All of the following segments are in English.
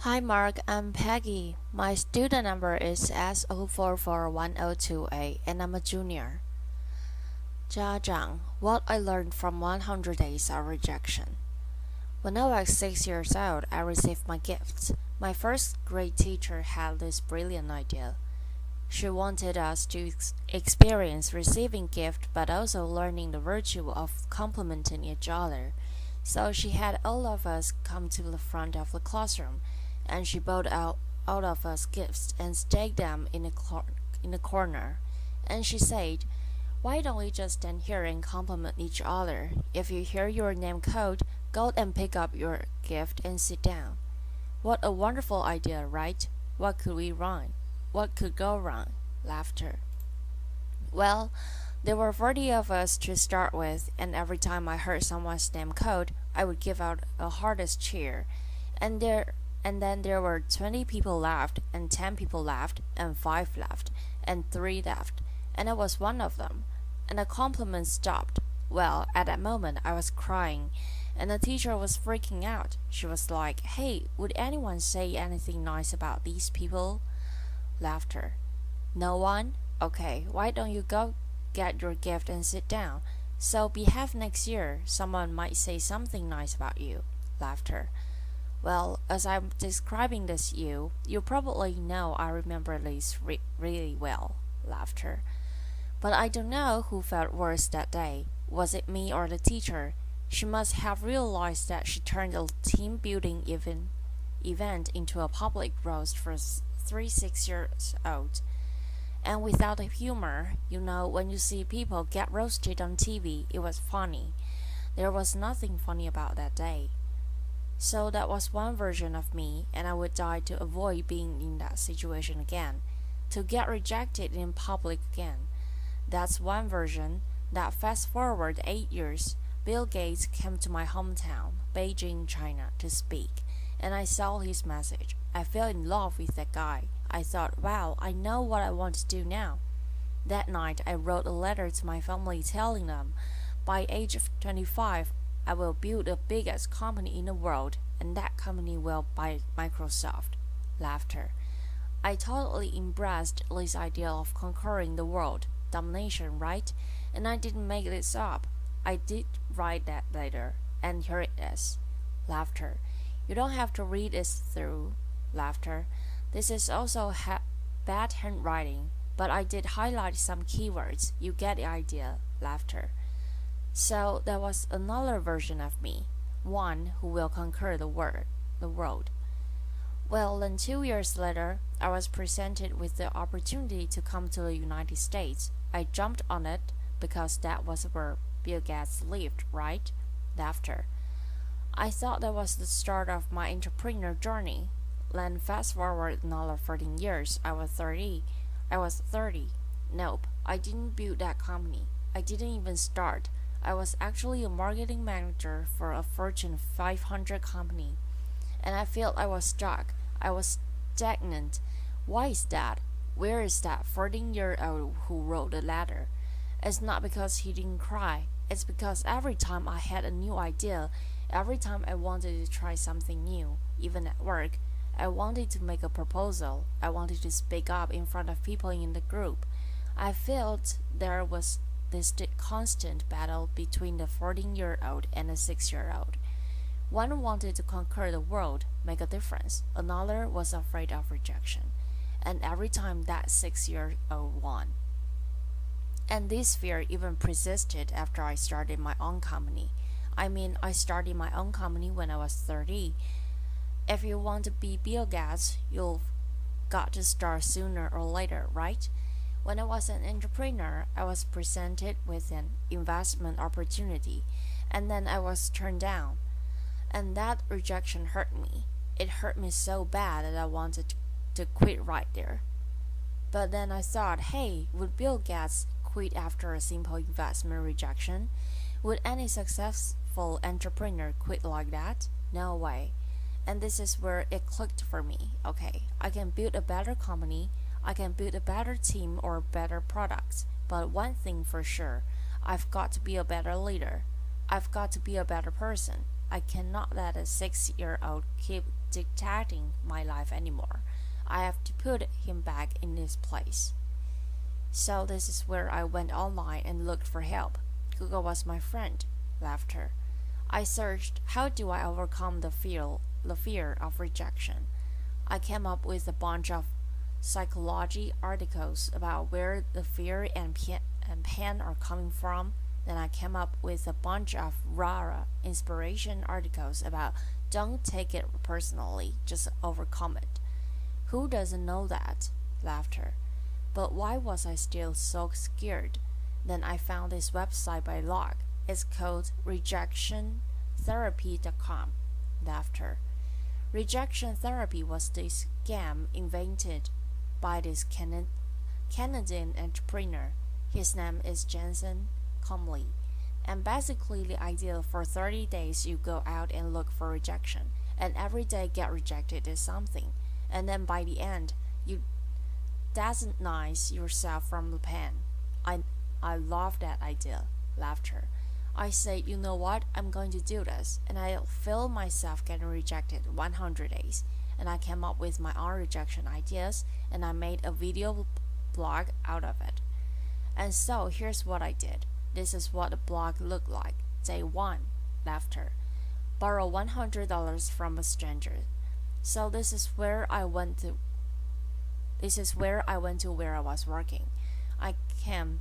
Hi Mark, I'm Peggy. My student number is S044102A and I'm a junior. Jiang, what I learned from 100 Days of Rejection. When I was 6 years old, I received my gifts. My first grade teacher had this brilliant idea. She wanted us to experience receiving gifts but also learning the virtue of complimenting each other. So she had all of us come to the front of the classroom and she bought out all of us gifts and staked them in a corner. And she said, "Why don't we just stand here and compliment each other? If you hear your name called, go and pick up your gift and sit down." What a wonderful idea, right? What could we wrong? What could go wrong? Laughter. Well, there were 40 of us to start with, and every time I heard someone's name called, I would give out a hardest cheer. And then there were 20 people left, and 10 people left, and 5 left, and 3 left, and I was one of them. And the compliments stopped. Well, at that moment I was crying, and the teacher was freaking out. She was like, "Hey, would anyone say anything nice about these people?" Laughter. No one? Okay, why don't you go get your gift and sit down? So behave next year. Someone might say something nice about you. Laughter. Well, as I'm describing this you probably know I remember this really well. Laughter. But I don't know who felt worse that day. Was it me or the teacher? She must have realized that she turned a team building event into a public roast for 6 years old. And without the humor, when you see people get roasted on TV, it was funny. There was nothing funny about that day. So that was one version of me, and I would die to avoid being in that situation again, to get rejected in public again. That's one version. That fast forward 8 years, Bill Gates came to my hometown, Beijing, China, to speak, and I saw his message. I fell in love with that guy. I thought, wow, I know what I want to do now. That night, I wrote a letter to my family telling them, by age of 25, I will build the biggest company in the world, and that company will buy Microsoft. Laughter. I totally embraced this idea of conquering the world, domination, right? And I didn't make this up. I did write that letter, and here it is. Laughter. You don't have to read this through. Laughter. This is also bad handwriting, but I did highlight some keywords. You get the idea. Laughter. So there was another version of me, one who will conquer the world. Well, then 2 years later, I was presented with the opportunity to come to the United States. I jumped on it because that was where Bill Gates lived, right? Laughter. I thought that was the start of my entrepreneur journey. Then fast forward another 14 years, I was 30. Nope, I didn't build that company. I didn't even start. I was actually a marketing manager for a Fortune 500 company. And I felt I was stuck. I was stagnant. Why is that? Where is that 14-year-old who wrote the letter? It's not because he didn't cry. It's because every time I had a new idea, every time I wanted to try something new, even at work, I wanted to make a proposal. I wanted to speak up in front of people in the group. I felt there was this constant battle between the 14-year-old and the 6-year-old. One wanted to conquer the world, make a difference. Another was afraid of rejection. And every time that 6-year-old won. And this fear even persisted after I started my own company. I started my own company when I was 30. If you want to be Bill Gates, you've got to start sooner or later, right? When I was an entrepreneur, I was presented with an investment opportunity, and then I was turned down. And that rejection hurt me. It hurt me so bad that I wanted to quit right there. But then I thought, hey, would Bill Gates quit after a simple investment rejection? Would any successful entrepreneur quit like that? No way. And this is where it clicked for me. Okay, I can build a better company, I can build a better team or better products, but one thing for sure, I've got to be a better leader. I've got to be a better person. I cannot let a 6-year-old keep dictating my life anymore. I have to put him back in his place. So this is where I went online and looked for help. Google was my friend. Laughter. I searched, how do I overcome the fear of rejection? I came up with a bunch of psychology articles about where the fear and pain are coming from. Then I came up with a bunch of rara inspiration articles about don't take it personally, just overcome it. Who doesn't know that? Laughter. But why was I still so scared? Then I found this website by log. It's called rejectiontherapy.com. Laughter. Rejection therapy was this scam invented by this Canadian entrepreneur. His name is Jiang. And basically the idea for 30 days you go out and look for rejection, and every day get rejected is something, and then by the end you designate yourself from the pain. I love that idea. Laughter. I said, you know what, I'm going to do this, and I feel myself getting rejected 100 days, and I came up with my own rejection ideas, and I made a video blog out of it. And so here's what I did. This is what the blog looked like. Day 1. Laughter. Borrow $100 from a stranger. So this is where I went to where I was working. I came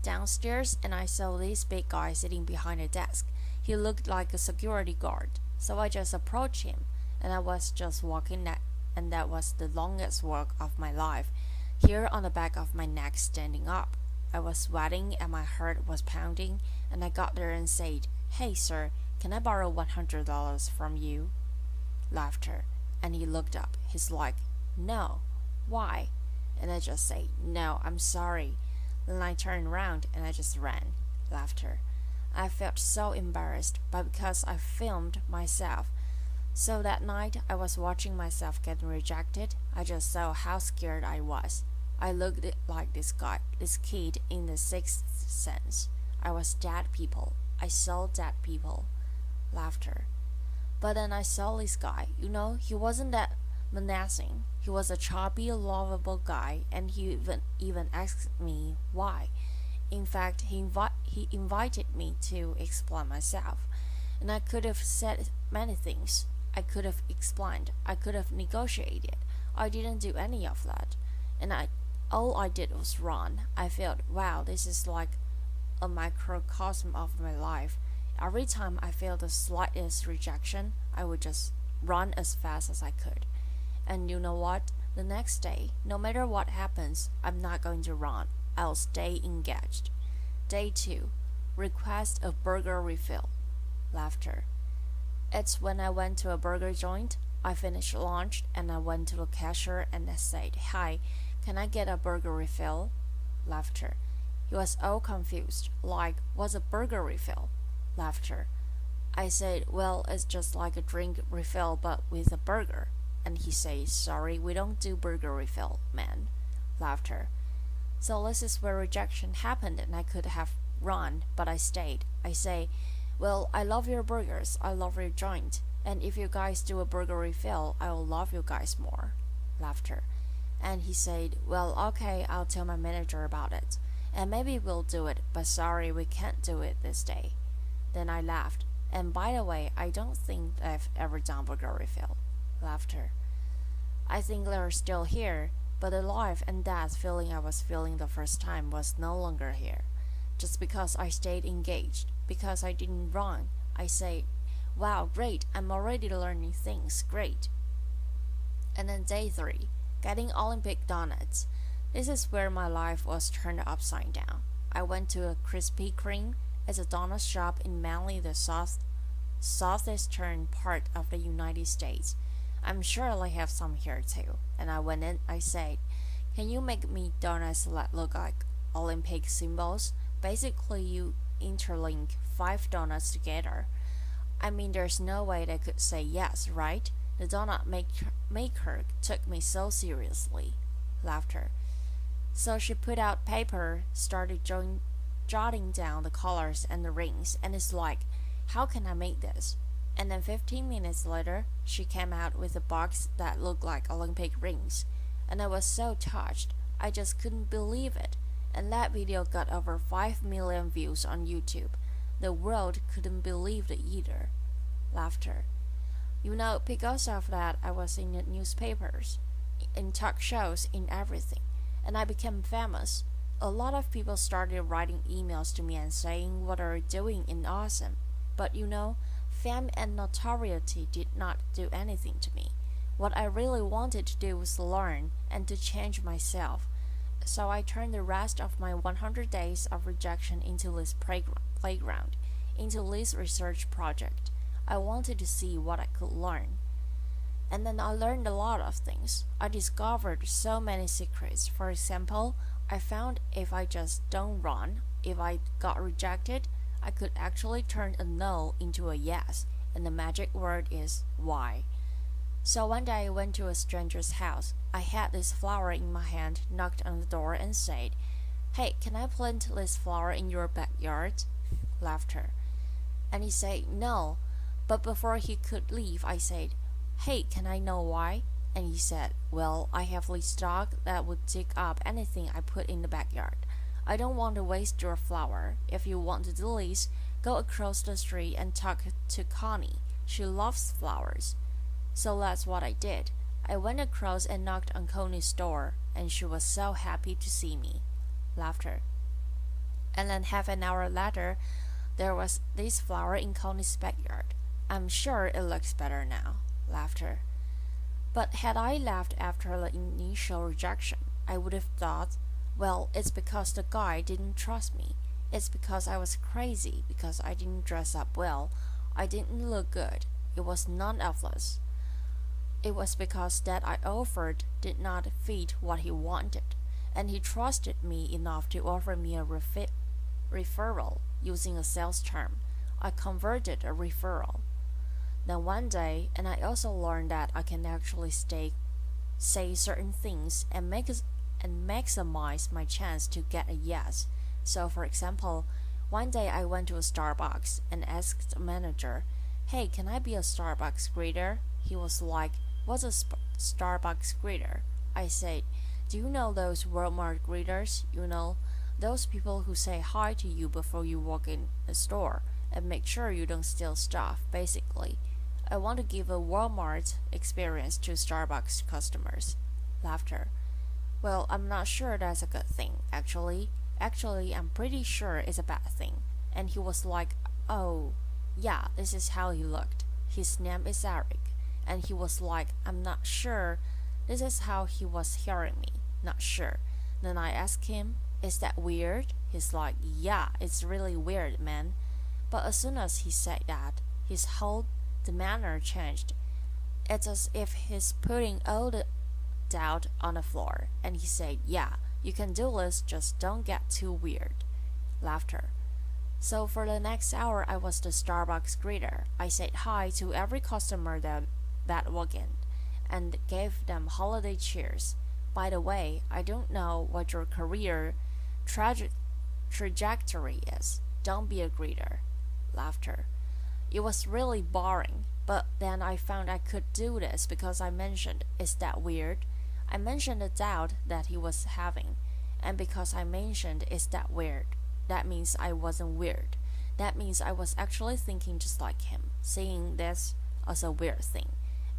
downstairs and I saw this big guy sitting behind a desk. He looked like a security guard. So I just approached him, and I was just walking and that was the longest walk of my life. Hair on the back of my neck standing up. I was sweating and my heart was pounding, and I got there and said, "Hey sir, can I borrow $100 from you?" Laughter. And he looked up. He's like, "No. Why?" And I just say, "No, I'm sorry." Then I turned around and I just ran. Laughter. I felt so embarrassed, but because I filmed myself. So that night I was watching myself getting rejected, I just saw how scared I was. I looked like this kid in the Sixth Sense. I was dead people. I saw dead people. Laughter. But then I saw this guy. He wasn't that menacing. He was a chubby, lovable guy, and he even asked me why. In fact, he invited me to explain myself, and I could have said many things. I could have explained. I could have negotiated. I didn't do any of that, and all I did was run. I felt, wow, this is like a microcosm of my life. Every time I felt the slightest rejection, I would just run as fast as I could. And you know what? The next day, no matter what happens, I'm not going to run. I'll stay engaged. Day 2. Request a burger refill. Laughter. It's when I went to a burger joint. I finished lunch and I went to a cashier and I said, "Hi, can I get a burger refill?" Laughter. He was all confused, like, what's a burger refill? Laughter. I said, well, it's just like a drink refill but with a burger. And he says, sorry, we don't do burger refill, man. Laughter. So this is where rejection happened, and I could have run, but I stayed. I say, well, I love your burgers, I love your joint, and if you guys do a burger refill, I will love you guys more. Laughter. And he said, well, okay, I'll tell my manager about it, and maybe we'll do it, but sorry, we can't do it this day. Then I laughed. And by the way, I don't think I've ever done burger refill. Laughter. I think they're still here, but the life and death feeling I was feeling the first time was no longer here. Just because I stayed engaged, because I didn't run, I say, wow, great, I'm already learning things, great. And then day 3, getting Olympic donuts. This is where my life was turned upside down. I went to a Krispy Kreme. It's a donut shop in mainly the southeastern part of the United States. I'm sure they have some here too. And I went in, I said, can you make me donuts that look like Olympic symbols? Basically, you interlink 5 donuts together. I mean, there's no way they could say yes, right? The donut maker took me so seriously. Laughter. So she put out paper, started jotting down the colors and the rings, and it's like, how can I make this? And then 15 minutes later, she came out with a box that looked like Olympic rings. And I was so touched, I just couldn't believe it. And that video got over 5 million views on YouTube. The world couldn't believe it either. Laughter. Because of that, I was in the newspapers, in talk shows, in everything. And I became famous. A lot of people started writing emails to me and saying what are you doing in awesome. But fame and notoriety did not do anything to me. What I really wanted to do was learn and to change myself. So I turned the rest of my 100 days of rejection into this playground, into this research project. I wanted to see what I could learn. And then I learned a lot of things. I discovered so many secrets. For example, I found if I just don't run, if I got rejected, I could actually turn a no into a yes, and the magic word is why. So one day I went to a stranger's house. I had this flower in my hand, knocked on the door and said, "Hey, can I plant this flower in your backyard?" Laughter. And he said, "No." But before he could leave, I said, "Hey, can I know why?" And he said, "Well, I have this dog that would dig up anything I put in the backyard. I don't want to waste your flower. If you want to do this, go across the street and talk to Connie. She loves flowers." So that's what I did. I went across and knocked on Connie's door, and she was so happy to see me. Laughter. And then half an hour later, there was this flower in Connie's backyard. I'm sure it looks better now. Laughter. But had I left after the initial rejection, I would have thought, well, it's because the guy didn't trust me. It's because I was crazy, because I didn't dress up well. I didn't look good. It was none of this. It was because that I offered did not fit what he wanted, and he trusted me enough to offer me a referral, using a sales term. I converted a referral. Then one day, and I also learned that I can actually say certain things and maximize my chance to get a yes. So for example, one day I went to a Starbucks and asked the manager, "Hey, can I be a Starbucks greeter?" He was like, "What's a Starbucks greeter?" I said, "Do you know those Walmart greeters? Those people who say hi to you before you walk in a store and make sure you don't steal stuff, basically. I want to give a Walmart experience to Starbucks customers." Laughter. Well, I'm not sure that's a good thing, actually. Actually, I'm pretty sure it's a bad thing. And he was like, "Oh, yeah, this is how he looked. His name is Eric." And he was like, "I'm not sure." This is how he was hearing me. Not sure. Then I asked him, "Is that weird?" He's like, "Yeah, it's really weird, man." But as soon as he said that, his whole demeanor changed. It's as if he's putting all the doubt on the floor. And he said, "Yeah, you can do this, just don't get too weird." Laughter. So for the next hour, I was the Starbucks greeter. I said hi to every customer that walked in and gave them holiday cheers. By the way, I don't know what your career trajectory is. Don't be a greeter. Laughter. It was really boring, but then I found I could do this because I mentioned, "Is that weird?" I mentioned the doubt that he was having, and because I mentioned, "Is that weird?" that means I wasn't weird. That means I was actually thinking just like him, seeing this as a weird thing.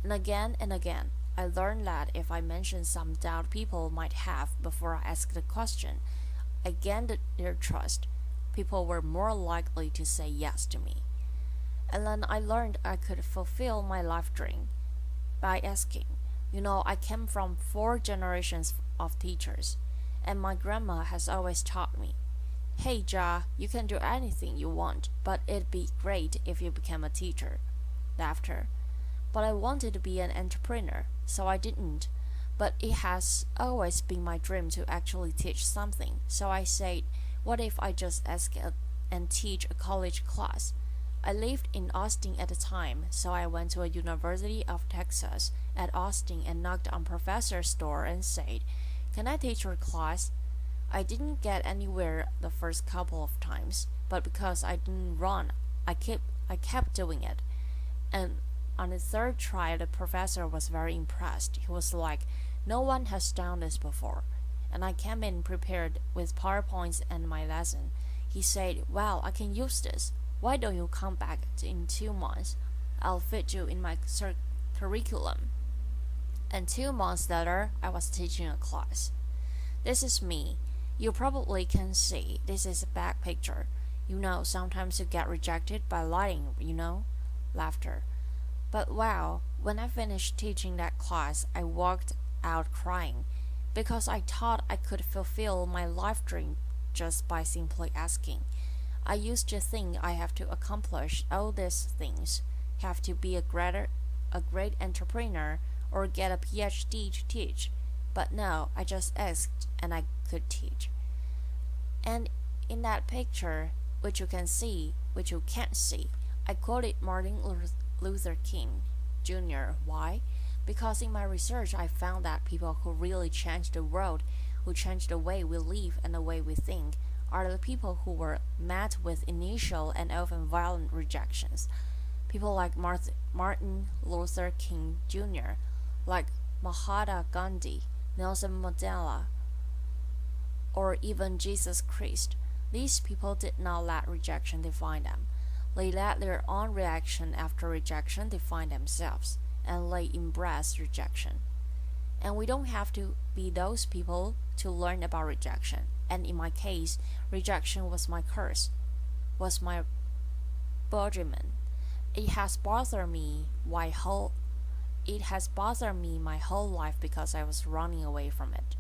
And again, I learned that if I mentioned some doubt people might have before I asked the question, I gained their trust. People were more likely to say yes to me. And then I learned I could fulfill my life dream by asking. I came from 4 generations of teachers, and my grandma has always taught me, "Hey, you can do anything you want, but it'd be great if you became a teacher." Laughter. But I wanted to be an entrepreneur, so I didn't. But it has always been my dream to actually teach something, so I said, what if I just ask and teach a college class? I lived in Austin at the time, so I went to a University of Texas at Austin and knocked on professor's door and said, "Can I teach your class?" I didn't get anywhere the first couple of times, but because I didn't run, I kept doing it. And on the third try, the professor was very impressed. He was like, "No one has done this before." And I came in prepared with PowerPoints and my lesson. He said, "Wow, I can use this. Why don't you come back in 2 months? I'll fit you in my curriculum." And 2 months later, I was teaching a class. This is me. You probably can see this is a back picture. Sometimes you get rejected by lying. Laughter. But wow, when I finished teaching that class, I walked out crying because I thought I could fulfill my life dream just by simply asking. I used to think I have to accomplish all these things, have to be a great entrepreneur, or get a PhD to teach. But no, I just asked and I could teach. And in that picture, which you can see, which you can't see, I quoted Martin Luther King Jr. Why? Because in my research I found that people who really change the world, who change the way we live and the way we think, are the people who were met with initial and often violent rejections. People like Martin Luther King Jr., like Mahatma Gandhi, Nelson Mandela, or even Jesus Christ. These people did not let rejection define them. They let their own reaction after rejection define themselves, and they embrace rejection. And we don't have to be those people to learn about rejection. And in my case, rejection was my curse, was my bodiment. It has bothered me my whole life because I was running away from it.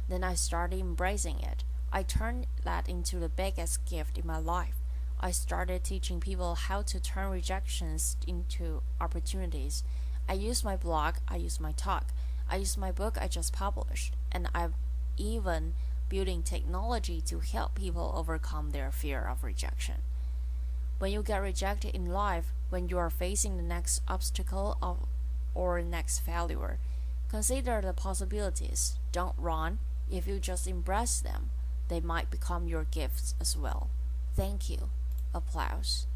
Then I started embracing it. I turned that into the biggest gift in my life. I started teaching people how to turn rejections into opportunities. I use my blog, I use my talk, I use my book I just published, and I'm even building technology to help people overcome their fear of rejection. When you get rejected in life, when you are facing the next obstacle or next failure, consider the possibilities. Don't run. If you just embrace them, they might become your gifts as well. Thank you. Applause.